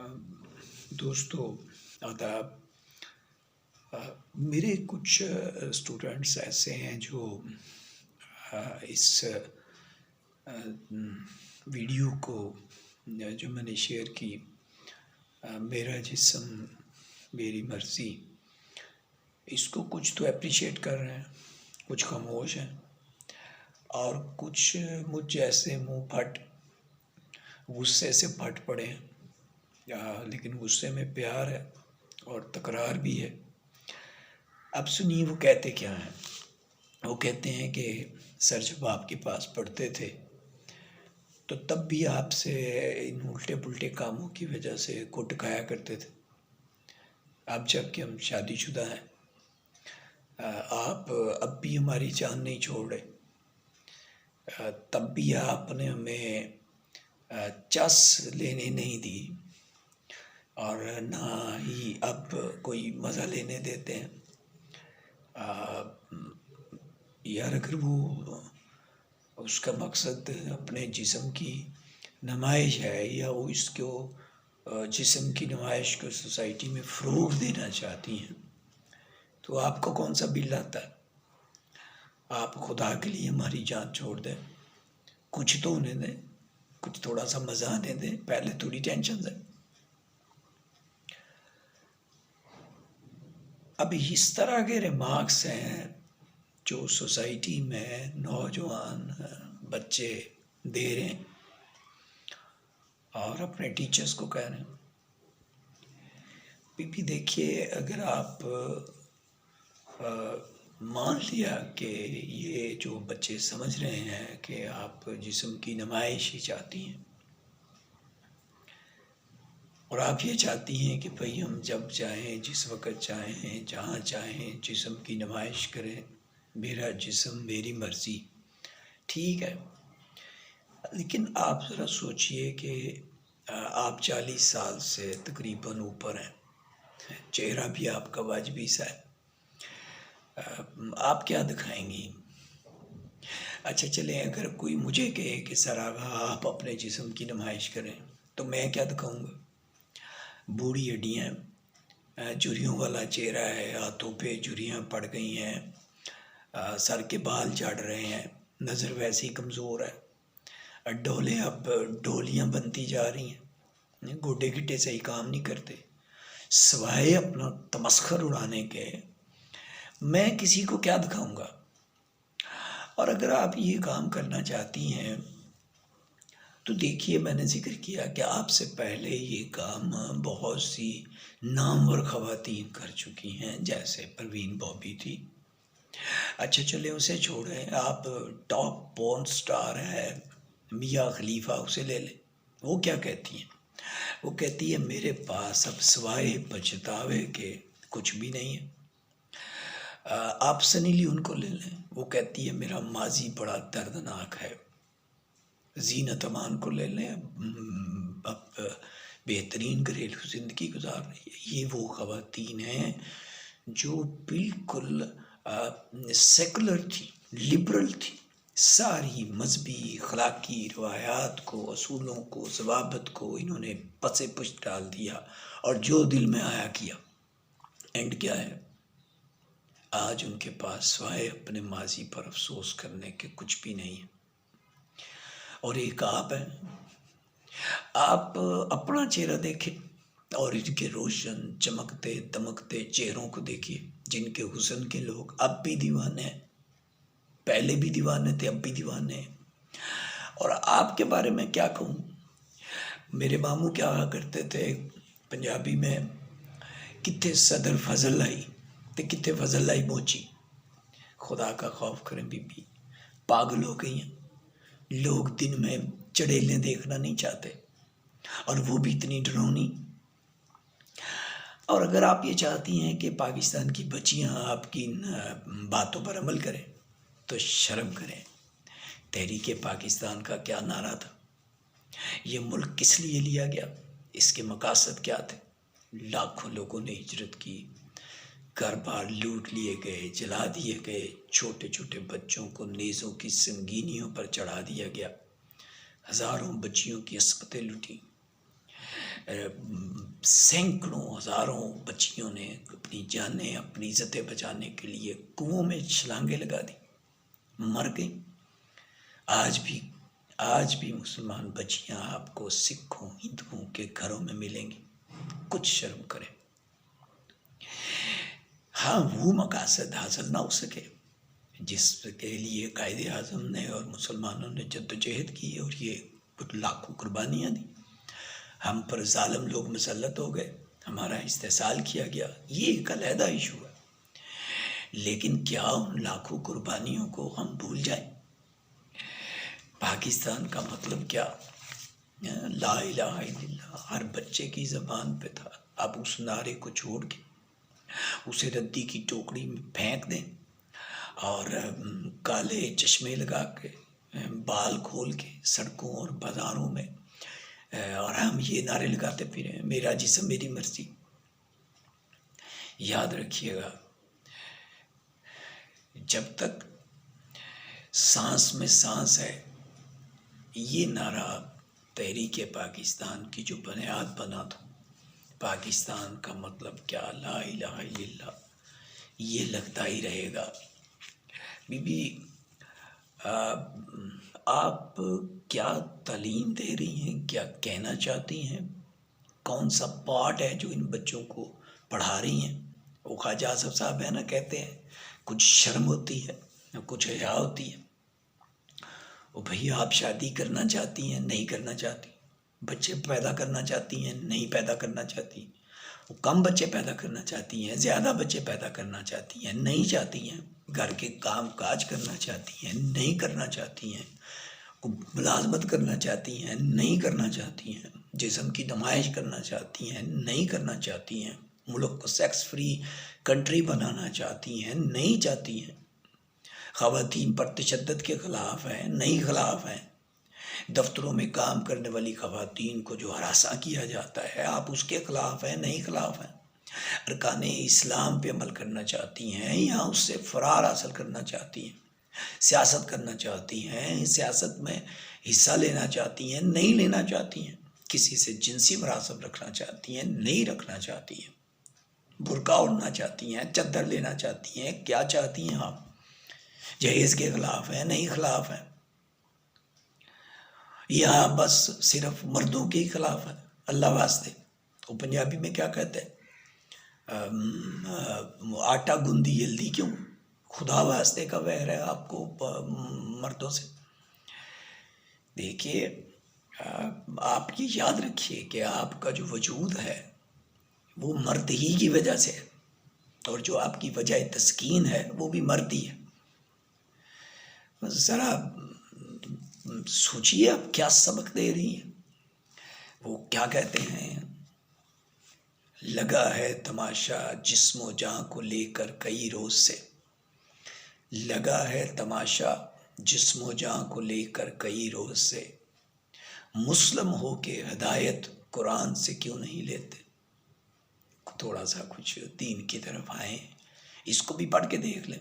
दोस्तों, आदाब। मेरे कुछ स्टूडेंट्स ऐसे हैं जो इस वीडियो को जो मैंने शेयर की, मेरा जिस्म मेरी मर्ज़ी, इसको कुछ तो अप्रिशिएट कर रहे हैं, कुछ खामोश हैं और कुछ मुझ जैसे मुंह फट गुस्से से फट पड़े हैं। लेकिन गुस्से में प्यार है और तकरार भी है। अब सुनिए वो कहते क्या हैं। वो कहते हैं कि सर जब आपके पास पढ़ते थे तो तब भी आपसे इन उल्टे पुल्टे कामों की वजह से कुट खाया करते थे। अब जबकि हम शादीशुदा हैं, आप अब भी हमारी जान नहीं छोड़ रहे। तब भी आपने हमें चस लेने नहीं दी और ना ही अब कोई मज़ा लेने देते हैं। यार, अगर वो उसका मकसद अपने जिस्म की नुमाइश है या वो इसको जिस्म की नुमाइश को सोसाइटी में फ़रोग़ देना चाहती हैं, तो आपको कौन सा बिल आता है? आप खुदा के लिए हमारी जान छोड़ दें, कुछ तो होने दें, कुछ थोड़ा सा मज़ा आने दें, पहले थोड़ी टेंशन है। अब इस तरह के रिमार्क्स हैं जो सोसाइटी में नौजवान बच्चे दे रहे हैं और अपने टीचर्स को कह रहे हैं। भी देखिए, अगर आप मान लिया कि ये जो बच्चे समझ रहे हैं कि आप जिस्म की नुमाइश ही चाहती हैं और आप ये चाहती हैं कि भाई हम जब चाहें, जिस वक़्त चाहें, जहाँ चाहें जिस्म की नुमाइश करें, मेरा जिस्म मेरी मर्ज़ी, ठीक है। लेकिन आप ज़रा सोचिए कि आप 40 साल से तकरीबन ऊपर हैं, चेहरा भी आपका वाजबी सा है, आप क्या दिखाएंगी? अच्छा चलें, अगर कोई मुझे कहे कि सर आप अपने जिस्म की नुमाइश करें, तो मैं क्या दिखाऊंगा? बूढ़ी हड्डियाँ, झुर्रियों वाला चेहरा है, हाथों पे झुर्रियाँ पड़ गई हैं, सर के बाल झड़ रहे हैं, नज़र वैसे ही कमज़ोर है, डोले अब डोलियाँ बनती जा रही हैं, गोडे गिट्टे सही काम नहीं करते, सवाए अपना तमस्खर उड़ाने के मैं किसी को क्या दिखाऊंगा? और अगर आप ये काम करना चाहती हैं तो देखिए, मैंने जिक्र किया कि आपसे पहले ये काम बहुत सी नामवर ख़वातीन कर चुकी हैं, जैसे परवीन बॉबी थी। अच्छा चले उसे छोड़ें, आप टॉप पॉर्न स्टार है मिया खलीफा, उसे ले लें। वो क्या कहती हैं? वो कहती है मेरे पास अब सिवाय पछतावे के कुछ भी नहीं है। आप सनी लियोन को ले लें, वो कहती है मेरा माजी बड़ा दर्दनाक है। जीनत अमान को ले लें, अब बेहतरीन घरेलू ज़िंदगी गुजार रही है। ये वो ख़वातीन हैं जो बिल्कुल सेकुलर थी, लिबरल थी, सारी मजहबी अखलाकी रवायात को, असूलों को, ज़वाबित को इन्होंने पसे पुश डाल दिया और जो दिल में आया किया। एंड क्या है? आज उनके पास सिवाय अपने माजी पर अफसोस करने के कुछ भी नहीं है। और एक आप हैं, आप अपना चेहरा देखें और इनके रोशन चमकते दमकते चेहरों को देखिए, जिनके हुस्न के लोग अब भी दीवाने हैं, पहले भी दीवाने थे, अब भी दीवाने हैं। और आपके बारे में क्या कहूँ? मेरे मामू क्या कहा करते थे पंजाबी में, कित्थे सदर फजल आई ते कित्थे फजल आई मोची। खुदा का खौफ करें बीबी, पागल हो गई हैं। लोग दिन में चड़ेलें देखना नहीं चाहते और वो भी इतनी डरावनी। और अगर आप ये चाहती हैं कि पाकिस्तान की बच्चियां आपकी इन बातों पर अमल करें तो शर्म करें। तहरीक पाकिस्तान का क्या नारा था? ये मुल्क किस लिए लिया गया? इसके मकासद क्या थे? लाखों लोगों ने हिजरत की, घर बार लूट लिए गए, जला दिए गए, छोटे छोटे बच्चों को नेज़ों की संगीनियों पर चढ़ा दिया गया, हज़ारों बच्चियों की अस्पतें लूटी, सैकड़ों हज़ारों बच्चियों ने अपनी जानें, अपनी इज्जतें बचाने के लिए कुओं में छलांगे लगा दी, मर गई। आज भी मुसलमान बच्चियां आपको सिखों, हिंदुओं के घरों में मिलेंगी। कुछ शर्म करें। हाँ, वो मकासद हासिल ना हो सके जिसके लिए कायदे आज़म ने और मुसलमानों ने जद्दोजहद की और ये लाखों कुर्बानियाँ दी। हम पर जालिम लोग मुसल्लत हो गए, हमारा इस्तेसाल किया गया, ये एक अलहदा इशू है। लेकिन क्या उन लाखों कुर्बानियों को हम भूल जाएं? पाकिस्तान का मतलब क्या? ला इलाहा इल्लल्लाह हर बच्चे की ज़बान पे था। अब उस नारे को छोड़ के उसे रद्दी की टोकरी में फेंक दें और काले चश्मे लगा के, बाल खोल के सड़कों और बाज़ारों में और हम ये नारे लगाते फिरें, मेरा जिस्म मेरी मर्जी। याद रखिएगा, जब तक सांस में सांस है, ये नारा तहरीक पाकिस्तान की जो बुनियाद बना था, पाकिस्तान का मतलब क्या, ला इलाहा इल्लल्लाह, ये लगता ही रहेगा। बीबी, आप क्या तालीम दे रही हैं, क्या कहना चाहती हैं? कौन सा पार्ट है जो इन बच्चों को पढ़ा रही हैं? वो ख्वाजा आसफ साहब है ना, कहते हैं कुछ शर्म होती है, कुछ हया होती है। वो भैया, आप शादी करना चाहती हैं, नहीं करना चाहती? बच्चे पैदा करना चाहती हैं, नहीं पैदा करना चाहती? वो कम बच्चे पैदा करना चाहती हैं, ज़्यादा बच्चे पैदा करना चाहती हैं, नहीं चाहती हैं? घर के काम काज करना चाहती हैं, नहीं करना चाहती हैं? मुलाजमत करना चाहती हैं, नहीं करना चाहती हैं? जिस्म की नुमाइश करना चाहती हैं, नहीं करना चाहती हैं? मुल्क को सेक्स फ्री कंट्री बनाना चाहती हैं, नहीं चाहती हैं? ख़वातीन पर तशद्दुद के ख़िलाफ़ हैं, नहीं ख़िलाफ़ हैं? दफ्तरों में काम करने वाली ख़वातीन को जो हरासा किया जाता है, आप उसके ख़िलाफ़ हैं, नहीं ख़िलाफ़ हैं? अरकाने इस्लाम पे अमल करना चाहती हैं या उससे फ़रार हासिल करना चाहती हैं? सियासत करना चाहती हैं, सियासत में हिस्सा लेना चाहती हैं, नहीं लेना चाहती हैं? किसी से जिनसी मरासम रखना चाहती हैं, नहीं रखना चाहती हैं? बुर्का ओढ़ना चाहती हैं, चद्दर लेना चाहती हैं, क्या चाहती हैं आप? जहेज़ के ख़िलाफ़ हैं, नहीं ख़िलाफ़ हैं? या बस सिर्फ मर्दों के ही ख़िलाफ़ है? अल्लाह वास्ते, वो पंजाबी में क्या कहते हैं, आटा गूंदी जल्दी क्यों? खुदा वास्ते का वहर है आपको मर्दों से? देखिए, आप ये याद रखिए कि आपका जो वजूद है वो मर्द ही की वजह से है, और जो आपकी वजह तस्कीन है वो भी मर्द ही है। ज़रा सोचिए, आप क्या सबक दे रही हैं? वो क्या कहते हैं, लगा है तमाशा जिस्मो जान को लेकर कई रोज़ से, लगा है तमाशा जिस्मो जान को लेकर कई रोज़ से, मुस्लिम हो के हिदायत कुरान से क्यों नहीं लेते? थोड़ा सा कुछ दीन की तरफ आए, इसको भी पढ़ के देख लें।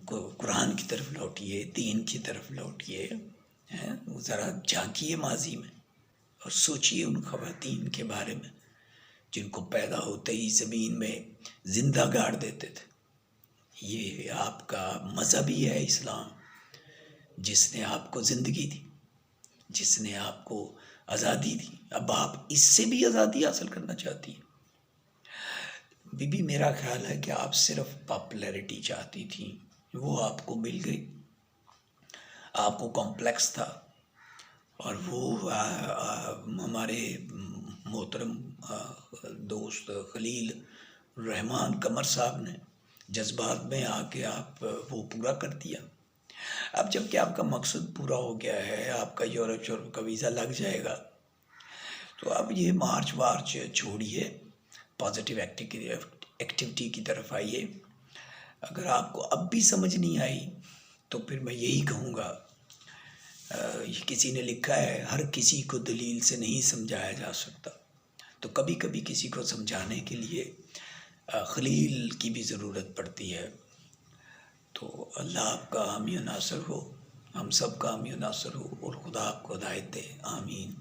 कुरान की तरफ लौटिए, दीन की तरफ लौटिए, हैं, ज़रा झांकिए माजी में और सोचिए उन ख़वातीन के बारे में जिनको पैदा होते ही ज़मीन में ज़िंदा गाड़ देते थे। ये आपका मज़हब ही है इस्लाम, जिसने आपको ज़िंदगी दी, जिसने आपको आज़ादी दी। अब आप इससे भी आज़ादी हासिल करना चाहती हैं? बीबी, मेरा ख्याल है कि आप सिर्फ पॉपुलैरिटी चाहती थी, वो आपको मिल गई। आपको कॉम्प्लेक्स था, और वो हमारे मोहतरम दोस्त खलील रहमान कमर साहब ने जज्बात में आके आप वो पूरा कर दिया। अब जबकि आपका मकसद पूरा हो गया है, आपका यूरोप का वीज़ा लग जाएगा, तो अब ये मार्च वार्च छोड़िए, पॉजिटिव एक्टिविटी की तरफ आइए। अगर आपको अब भी समझ नहीं आई तो फिर मैं यही कहूँगा, किसी ने लिखा है, हर किसी को दलील से नहीं समझाया जा सकता, तो कभी कभी किसी को समझाने के लिए खलील की भी ज़रूरत पड़ती है। तो अल्लाह आपका हामी नासर हो, हम सब का हामी नासर हो, और खुदा आपको हिदायत दे। आमीन।